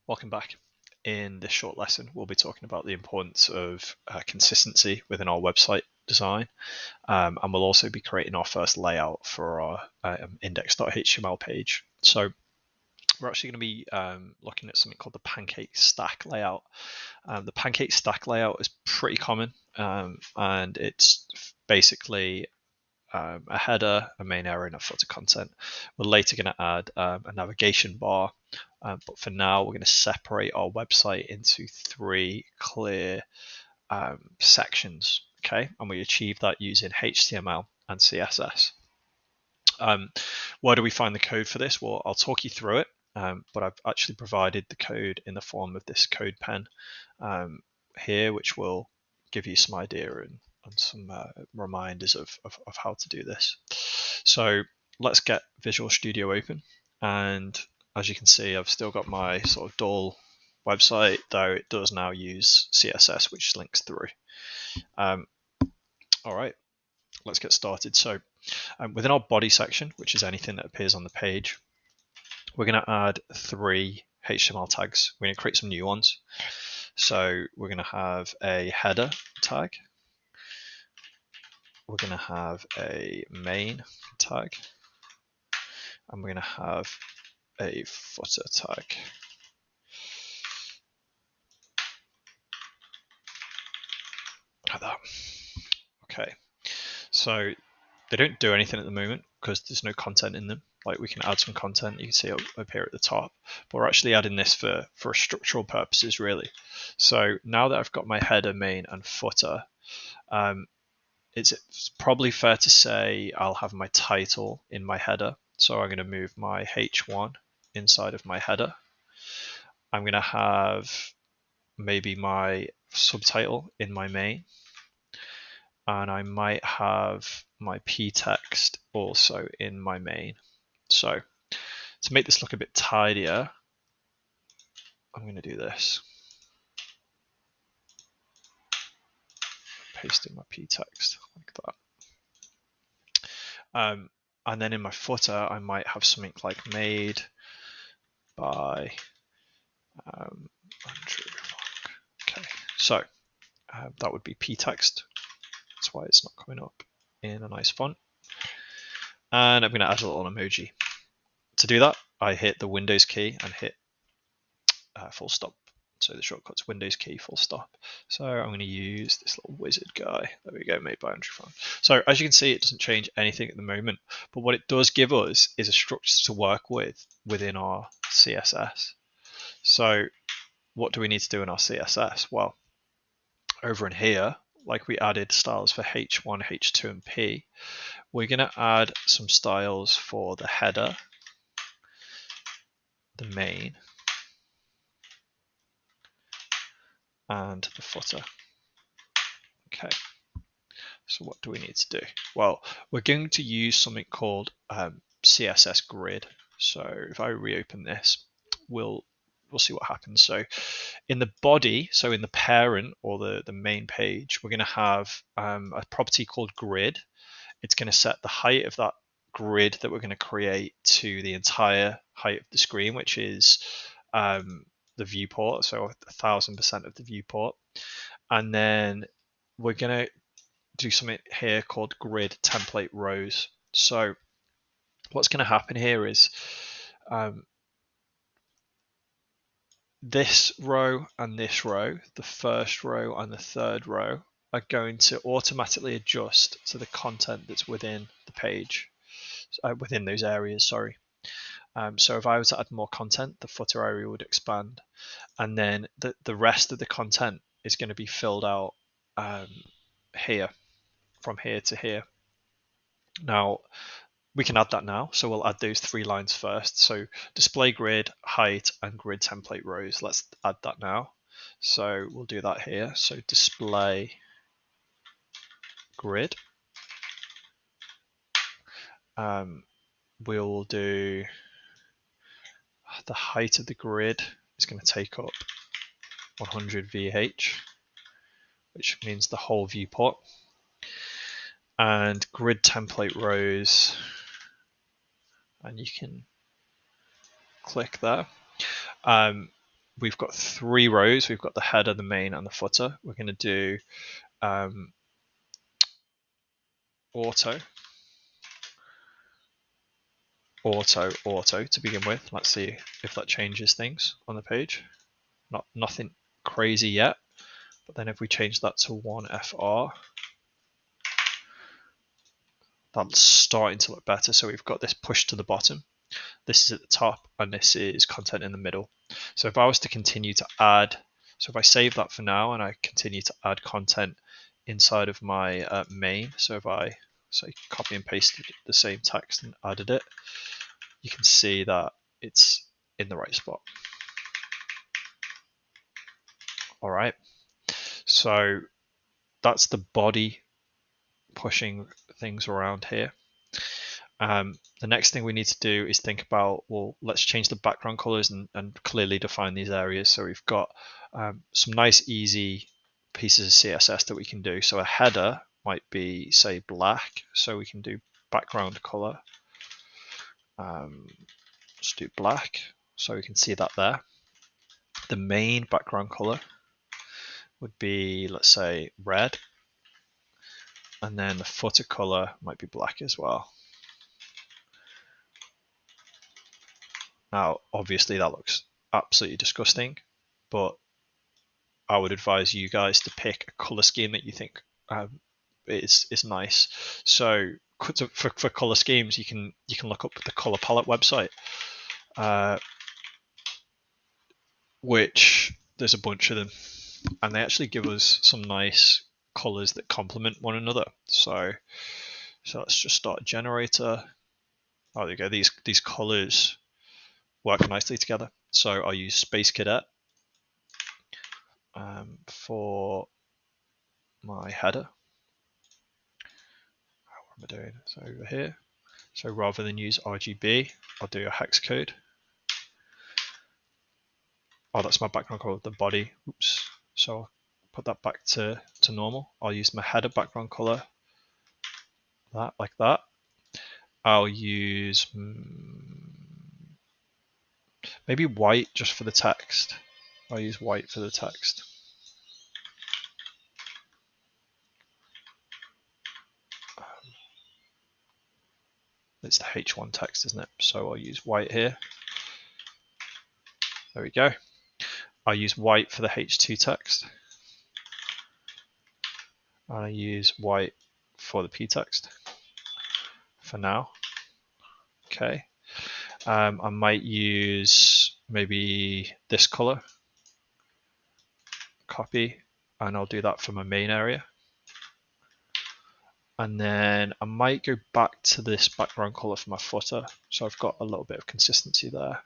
Welcome back. In this short lesson, we'll be talking about the importance of consistency within our website design, and we'll also be creating our first layout for our index.html page. So we're actually going to be looking at something called the Pancake stack layout. The Pancake stack layout is pretty common, and it's basically a header, a main area, and a footer content. We're later going to add a navigation bar, but for now we're going to separate our website into three clear sections, okay? And we achieve that using HTML and CSS. Where do we find the code for this? Well, I'll talk you through it, but I've actually provided the code in the form of this code pen here, which will give you some idea and some reminders of how to do this. So let's get Visual Studio open, and as you can see, I've still got my sort of dull website, though it does now use CSS, which links through. All right, let's get started. So within our body section, which is anything that appears on the page, we're going to add three HTML tags. We're going to create some new ones. So we're going to have a header tag. We're going to have a main tag. And we're going to have a footer tag. Like that. Okay. So they don't do anything at the moment because there's no content in them. Like, we can add some content, you can see it up here at the top, but we're actually adding this for structural purposes, really. So now that I've got my header, main, and footer, it's probably fair to say I'll have my title in my header. So I'm going to move my H1 inside of my header. I'm going to have maybe my subtitle in my main, and I might have my p text also in my main. So to make this look a bit tidier, I'm going to do this. Paste in my p text like that. And then in my footer, I might have something like made by Andrew. Okay, so that would be p text. That's why it's not coming up in a nice font. And I'm going to add a little emoji. To do that, I hit the Windows key and hit full stop. So the shortcut's Windows key, full stop. So I'm going to use this little wizard guy. There we go, made by Andrew Font. So as you can see, it doesn't change anything at the moment, but what it does give us is a structure to work with within our CSS. So what do we need to do in our CSS? Well, over in here, like we added styles for H1, H2, and P, we're going to add some styles for the header, the main, and the footer. Okay, so what do we need to do? Well, we're going to use something called CSS grid. So if I reopen this, we'll see what happens. So in the body, so in the parent or the main page, we're going to have a property called grid. It's going to set the height of that grid that we're going to create to the entire height of the screen, which is the viewport, so 1000% of the viewport. And then we're going to do something here called grid template rows. So what's going to happen here is this row and this row, the first row and the third row, are going to automatically adjust to the content that's within the page, within those areas, sorry. So if I was to add more content, the footer area would expand, and then the rest of the content is going to be filled out here, from here to here. Now, we can add that now, so we'll add those three lines first. So display grid, height, and grid template rows. Let's add that now. So we'll do that here. So display grid. We'll do the height of the grid is going to take up 100 VH, which means the whole viewport. And grid template rows, and you can click there. we've got 3 rows. We've got the header, the main, and the footer. We're going to do auto to begin with. Let's see if that changes things on the page. Nothing crazy yet, but then if we change that to 1FR, that's starting to look better. So we've got this push to the bottom. This is at the top, and this is content in the middle. So if I was to continue to add, so if I save that for now and I continue to add content inside of my main, so if I say copy and pasted the same text and added it, you can see that it's in the right spot. All right, so that's the body pushing things around here. The next thing we need to do is think about, well, let's change the background colors and clearly define these areas. So we've got some nice, easy pieces of CSS that we can do. So a header might be, say, black. So we can do background color. Let's do black. So we can see that there. The main background color would be, let's say, red. And then the footer color might be black as well. Now, obviously that looks absolutely disgusting, but I would advise you guys to pick a color scheme that you think is nice. So for color schemes, you can look up the color palette website, which there's a bunch of them, and they actually give us some nice colors that complement one another. So let's just start a generator. Oh, there you go. These colors work nicely together. So I'll use Space Cadet for my header. What am I doing? So over here. So rather than use RGB, I'll do a hex code. Oh, that's my background color, the body. Oops. So I'll put that back to normal. I'll use my header background color, that like that. I'll use maybe white just for the text. I'll use white for the text. It's the H1 text, isn't it? So I'll use white here. There we go. I'll use white for the H2 text. And I use white for the P text for now. Okay. I might use maybe this color, copy, and I'll do that for my main area. And then I might go back to this background color for my footer. So I've got a little bit of consistency there.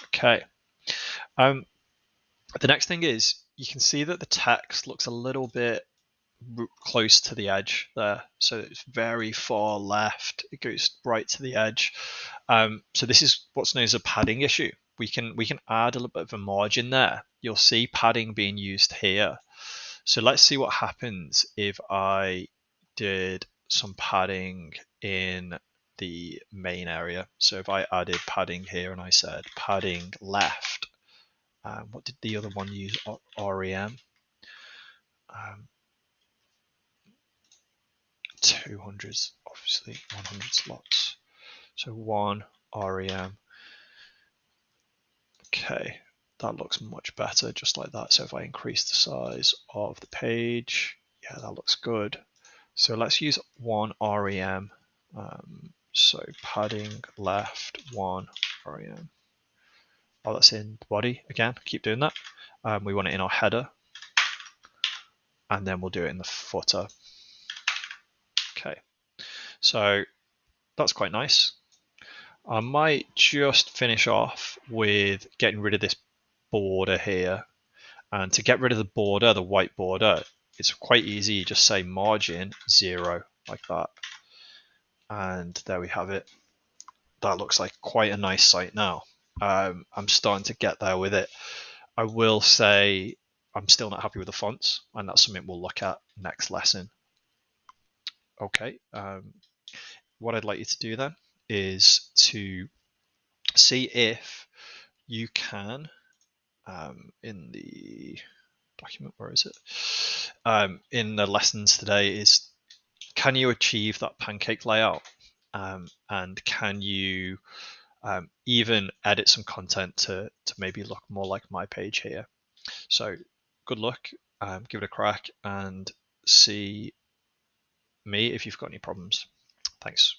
Okay. The next thing is you can see that the text looks a little bit close to the edge there. So it's very far left. It goes right to the edge. So this is what's known as a padding issue. We can add a little bit of a margin there. You'll see padding being used here. So let's see what happens if I did some padding in the main area. So if I added padding here and I said padding left, what did the other one use? REM. 200s, obviously 100 slots. So 1 REM. Okay, that looks much better, just like that. So if I increase the size of the page, yeah, that looks good. So let's use 1 REM. So padding left 1 REM. Oh, that's in the body again. Keep doing that. We want it in our header, and then we'll do it in the footer. Okay, so that's quite nice. I might just finish off with getting rid of this border here. And to get rid of the border, the white border, it's quite easy. You just say margin 0 like that. And there we have it. That looks like quite a nice site now. I'm starting to get there with it. I will say I'm still not happy with the fonts, and that's something we'll look at next lesson. Okay, what I'd like you to do then is to see if you can in the document, where is it? In the lessons today is, can you achieve that Pancake layout? And can you even edit some content to maybe look more like my page here? So good luck, give it a crack, and see me if you've got any problems. Thanks.